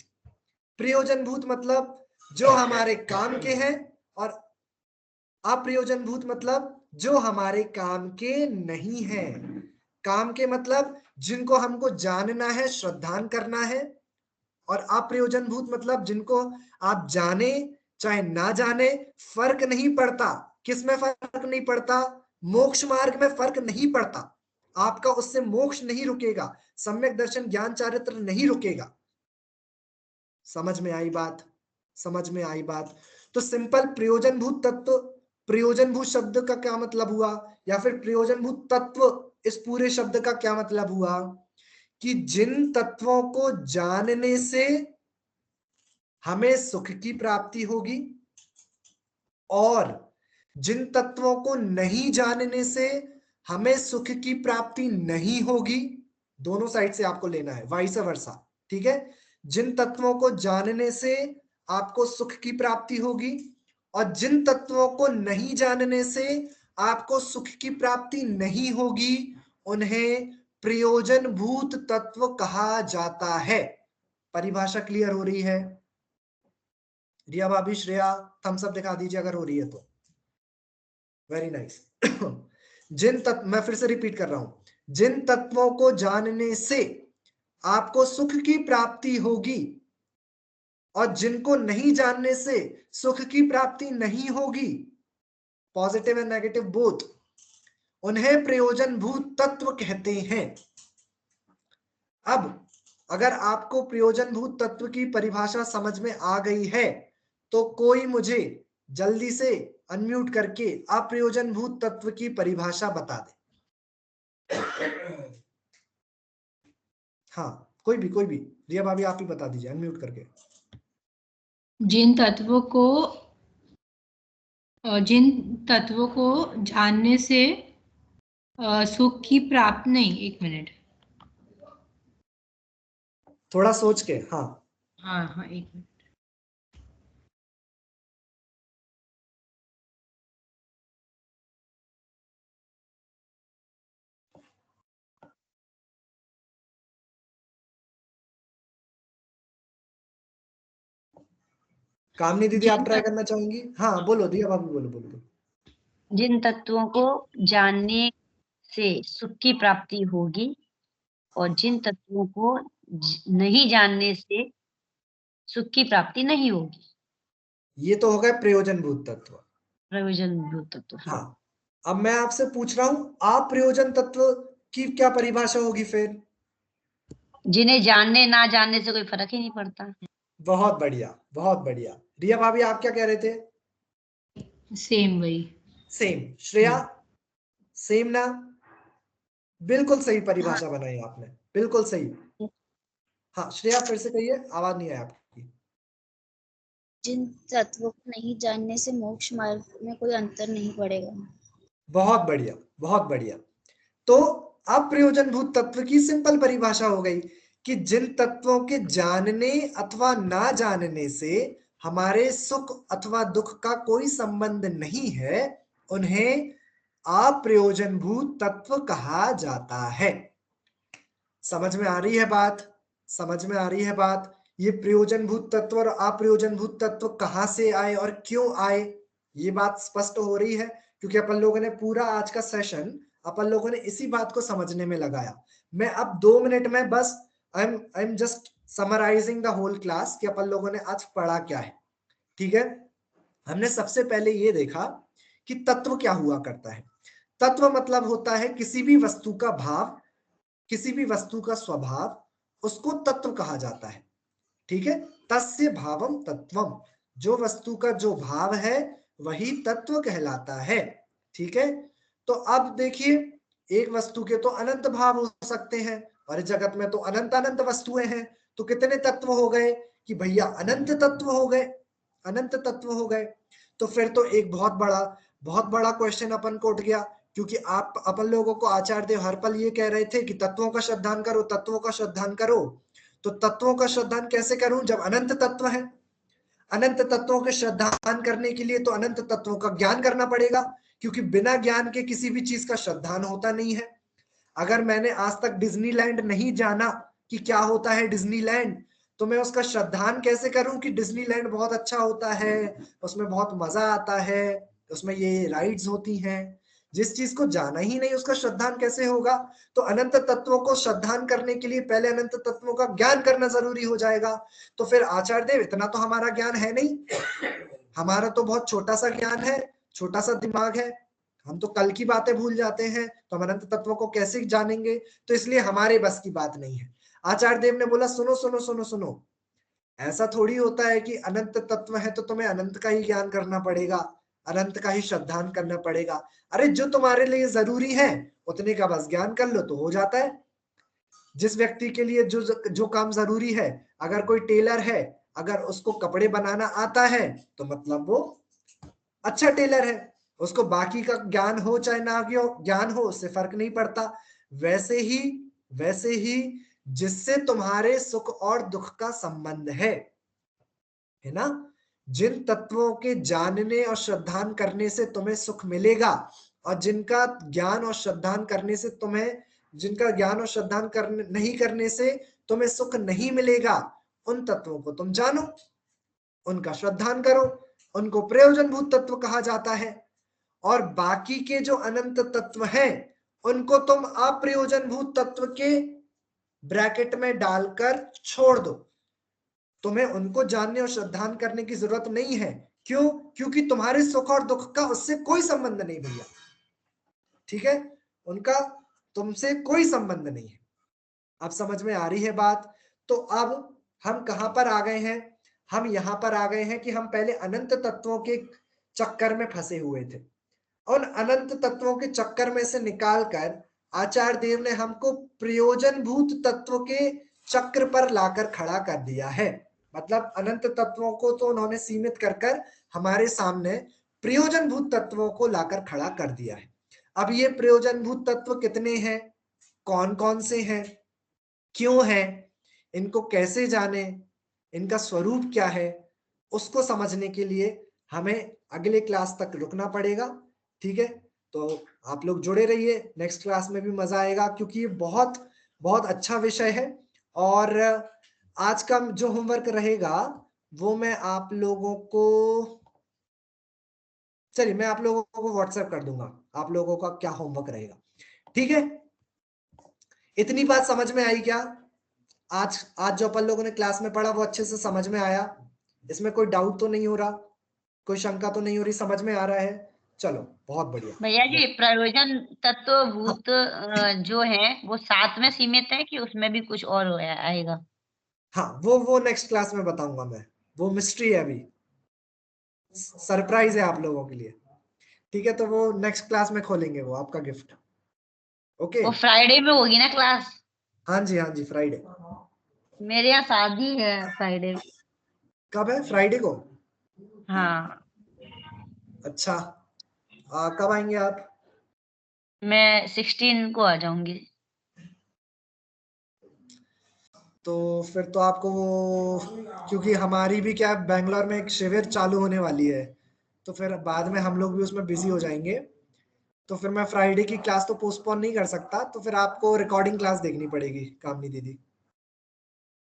प्रयोजनभूत मतलब जो हमारे काम के हैं, और अप्रयोजनभूत मतलब जो हमारे काम के नहीं है। काम के मतलब जिनको हमको जानना है, श्रद्धान करना है, और अप्रयोजनभूत मतलब जिनको आप जाने चाहे ना जाने फर्क नहीं पड़ता। किसमें फर्क नहीं पड़ता? मोक्ष मार्ग में फर्क नहीं पड़ता, आपका उससे मोक्ष नहीं रुकेगा, सम्यक दर्शन ज्ञान चारित्र नहीं रुकेगा। समझ में आई बात? समझ में आई बात? तो सिंपल प्रयोजनभूत तत्व, प्रयोजनभूत शब्द का क्या मतलब हुआ, या फिर प्रयोजनभूत तत्व इस पूरे शब्द का क्या मतलब हुआ, कि जिन तत्वों को जानने से हमें सुख की प्राप्ति होगी और जिन तत्वों को नहीं जानने से हमें सुख की प्राप्ति नहीं होगी, दोनों साइड से आपको लेना है, वाइस वर्सा, ठीक है। जिन तत्वों को जानने से आपको सुख की प्राप्ति होगी और जिन तत्वों को नहीं जानने से आपको सुख की प्राप्ति नहीं होगी, उन्हें प्रयोजनभूत तत्व कहा जाता है। परिभाषा क्लियर हो रही है? रिया भाभी, श्रेया, थम्स अप दिखा दीजिए अगर हो रही है तो। Very nice. जिन तत्व, मैं फिर से रिपीट कर रहा हूं, जिन तत्वों को जानने से आपको सुख की प्राप्ति होगी और जिनको नहीं जानने से सुख की प्राप्ति नहीं होगी, पॉजिटिव एंड नेगेटिव बोथ, उन्हें प्रयोजनभूत तत्व कहते हैं। अब अगर आपको प्रयोजनभूत तत्व की परिभाषा समझ में आ गई है तो कोई मुझे जल्दी से अनम्यूट करके अप्रयोजनभूत तत्व की परिभाषा बता दे। हाँ, कोई भी, रिया भाभी आप ही बता दीजिए अनम्यूट करके। जिन तत्वों को जानने से सुख की प्राप्ति, नहीं, एक मिनट, थोड़ा सोच के। हाँ हाँ, एक मिनट। कामनी दीदी आप ट्राई करना चाहेंगी? हाँ बोलो रिया भाभी, बोलो। जिन तत्वों को जानने से सुख की प्राप्ति होगी और जिन तत्वों को नहीं जानने से सुख की प्राप्ति नहीं होगी। ये तो हो गए प्रयोजनभूत तत्व। प्रयोजनभूत तत्व। हाँ, अब मैं आपसे पूछ रहा हूं अप्रयोजन तत्व की क्या परिभाषा होगी फिर? जिन्हें जानने ना जानने से कोई फर्क ही नहीं पड़ता। बहुत बढ़िया। रिया भाभी आप क्या कह रहे थे? सेम वही। सेम। श्रेया सेम ना? बिल्कुल सही परिभाषा बनाई आपने, बिल्कुल सही। हाँ श्रेया फिर से कहिए, आवाज नहीं आई आपकी। जिन तत्वों को नहीं जानने से मोक्ष मार्ग में कोई अंतर नहीं पड़ेगा। बहुत बढ़िया, बहुत बढ़िया। तो अप्रयोजनभूत तत्व की सिंपल परिभाषा हो गई कि जिन तत्वों के जानने अथवा ना जानने से हमारे सुख अथवा दुख का कोई संबंध नहीं है, उन्हें अप्रयोजनभूत तत्व कहा जाता है। समझ में आ रही है बात? समझ में आ रही है बात? ये प्रयोजनभूत तत्व और अप्रयोजनभूत तत्व कहां से आए और क्यों आए, ये बात स्पष्ट हो रही है, क्योंकि अपन लोगों ने पूरा आज का सेशन अपन लोगों ने इसी बात को समझने में लगाया। मैं अब 2 मिनट में बस I am just summarising the whole class कि अपन लोगों ने आज पढ़ा क्या है। ठीक है, हमने सबसे पहले ये देखा कि तत्व क्या हुआ करता है। तत्व मतलब होता है किसी भी वस्तु का भाव, किसी भी वस्तु का स्वभाव, उसको तत्व कहा जाता है। ठीक है, तस्य भावम तत्वम, जो वस्तु का जो भाव है वही तत्व कहलाता है। ठीक है, तो अब देखिए, एक वस्तु के तो अनंत भाव हो सकते हैं और इस जगत में तो अनंत अनंत वस्तुएं हैं, तो कितने तत्व हो गए कि भैया अनंत तत्व हो गए, अनंत तत्व हो गए। तो फिर तो एक बहुत बड़ा क्वेश्चन अपन को उठ गया, क्योंकि आप अपन लोगों को आचार्य देव हर पल ये कह रहे थे कि तत्वों का श्रद्धान करो, तत्वों का श्रद्धान करो। तो तत्वों का श्रद्धान कैसे करूं जब अनंत तत्व है? अनंत तत्वों के श्रद्धान करने के लिए तो अनंत तत्वों का ज्ञान करना पड़ेगा, क्योंकि बिना ज्ञान के किसी भी चीज का श्रद्धान होता नहीं है। अगर मैंने आज तक डिज्नीलैंड नहीं जाना कि क्या होता है डिज्नीलैंड, तो मैं उसका श्रद्धान कैसे करूं कि डिज्नीलैंड बहुत अच्छा होता है, उसमें बहुत मजा आता है, उसमें ये राइड्स होती हैं। जिस चीज को जाना ही नहीं उसका श्रद्धान कैसे होगा? तो अनंत तत्वों को श्रद्धान करने के लिए पहले अनंत तत्वों का ज्ञान करना जरूरी हो जाएगा। तो फिर आचार्य देव इतना तो हमारा ज्ञान है नहीं, हमारा तो बहुत छोटा सा ज्ञान है, छोटा सा दिमाग है, हम तो कल की बातें भूल जाते हैं, तो हम अनंत तत्वों को कैसे जानेंगे? तो इसलिए हमारे बस की बात नहीं है। आचार्य देव ने बोला सुनो सुनो सुनो सुनो, ऐसा थोड़ी होता है कि अनंत तत्व है तो तुम्हें अनंत का ही ज्ञान करना पड़ेगा, अनंत का ही श्रद्धान करना पड़ेगा। अरे जो तुम्हारे लिए जरूरी है उतने का बस ज्ञान कर लो तो हो जाता है। जिस व्यक्ति के लिए जो काम जरूरी है, अगर कोई टेलर है, अगर उसको कपड़े बनाना आता है तो मतलब वो अच्छा टेलर है, उसको बाकी का ज्ञान हो चाहे ना ज्ञान हो उससे फर्क नहीं पड़ता। वैसे ही जिससे तुम्हारे सुख और दुख का संबंध है ना, जिन तत्वों के जानने और श्रद्धान करने से तुम्हें सुख मिलेगा और जिनका ज्ञान और श्रद्धान करने से जिनका ज्ञान और श्रद्धान नहीं करने से तुम्हें सुख नहीं मिलेगा, उन तत्वों को तुम जानो, उनका श्रद्धान करो, उनको प्रयोजनभूत तत्व कहा जाता है। और बाकी के जो अनंत तत्व हैं उनको तुम अप्रयोजनभूत तत्व के ब्रैकेट में डालकर छोड़ दो, तुम्हें उनको जानने और श्रद्धान करने की जरूरत नहीं है। क्यों? क्योंकि तुम्हारे सुख और दुख का उससे कोई संबंध नहीं भैया। ठीक है, उनका तुमसे कोई संबंध नहीं है। अब समझ में आ रही है बात? तो अब हम कहां पर आ गए हैं? हम यहां पर आ गए हैं कि हम पहले अनंत तत्वों के चक्कर में फंसे हुए थे, उन अनंत तत्वों के चक्कर में से निकालकर आचार्य देव ने हमको प्रयोजनभूत तत्व के चक्र पर लाकर खड़ा कर दिया है। मतलब अनंत तत्वों को तो उन्होंने सीमित कर हमारे सामने प्रयोजनभूत तत्वों को लाकर खड़ा कर दिया है। अब ये प्रयोजनभूत तत्व कितने हैं, कौन कौन से हैं, क्यों हैं, इनको कैसे जाने, इनका स्वरूप क्या है, उसको समझने के लिए हमें अगले क्लास तक रुकना पड़ेगा। ठीक है, तो आप लोग जुड़े रहिए, नेक्स्ट क्लास में भी मजा आएगा, क्योंकि ये बहुत बहुत अच्छा विषय है। और आज का जो होमवर्क रहेगा वो मैं आप लोगों को, चलिए मैं आप लोगों को व्हाट्सएप कर दूंगा आप लोगों का क्या होमवर्क रहेगा। ठीक है, इतनी बात समझ में आई क्या? आज जो अपन लोगों ने क्लास में पढ़ा वो अच्छे से समझ में आया? इसमें कोई डाउट तो नहीं हो रहा, कोई शंका तो नहीं हो रही, समझ में आ रहा है? चलो बहुत बढ़िया। भैया जी, प्रयोजन तत्व हाँ, भूत जो है वो 7 में सीमित है कि उसमें भी कुछ और आएगा? हाँ, वो नेक्स्ट क्लास में बताऊंगा मैं, वो मिस्ट्री है, अभी सरप्राइज है आप लोगों के लिए। ठीक है, तो वो नेक्स्ट क्लास में खोलेंगे वो आपका गिफ्ट। ओके, वो फ्राइडे में होगी ना क्लास? हाँ जी फ्राइडे। मेरे यहाँ शादी है फ्राइडे। कब है? फ्राइडे को? हाँ। अच्छा, कब आएंगे आप? मैं 16 को आ जाऊंगी। तो फिर तो आपको वो, क्योंकि हमारी भी क्या है, बैंगलोर में एक शिविर चालू होने वाली है, तो फिर बाद में हम लोग भी उसमें बिजी हो जाएंगे, तो फिर मैं फ्राइडे की क्लास तो पोस्टपोन नहीं कर सकता, तो फिर आपको रिकॉर्डिंग क्लास देखनी पड़ेगी कामनी दीदी।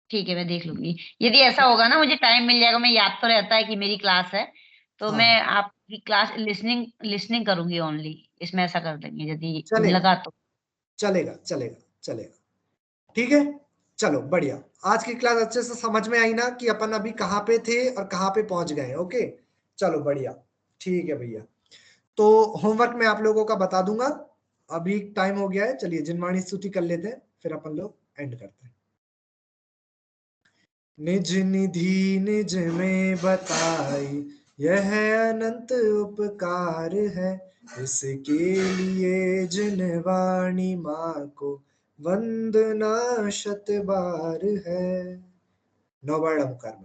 ठीक है, मैं देख लूंगी। यदि ऐसा होगा ना, मुझे टाइम मिल जाएगा, मैं याद तो रहता है कि मेरी क्लास है, तो हाँ, मैं आपकी क्लास लिसनिंग लिसनिंग करूंगी ओनली। इसमें ऐसा कर देंगे यदि चलेगा लगा तो। चलेगा चलेगा चलेगा, ठीक है। चलो बढ़िया, आज की क्लास अच्छे से समझ में आई ना कि अपन अभी कहाँ पे थे और कहाँ पे पहुंच गए? ओके, चलो बढ़िया, ठीक है भैया। तो होमवर्क मैं आप लोगों का बता दूंगा, अभी टाइम हो गया है, चलिए जिनवाणी स्तुति कर लेते हैं, फिर अपन लोग एंड करते हैं। निज निधि निज में बताई, यह अनंत उपकार है, इसके लिए जिनवाणी माँ को वंदना शत बार है। नौवर्णम कर्म।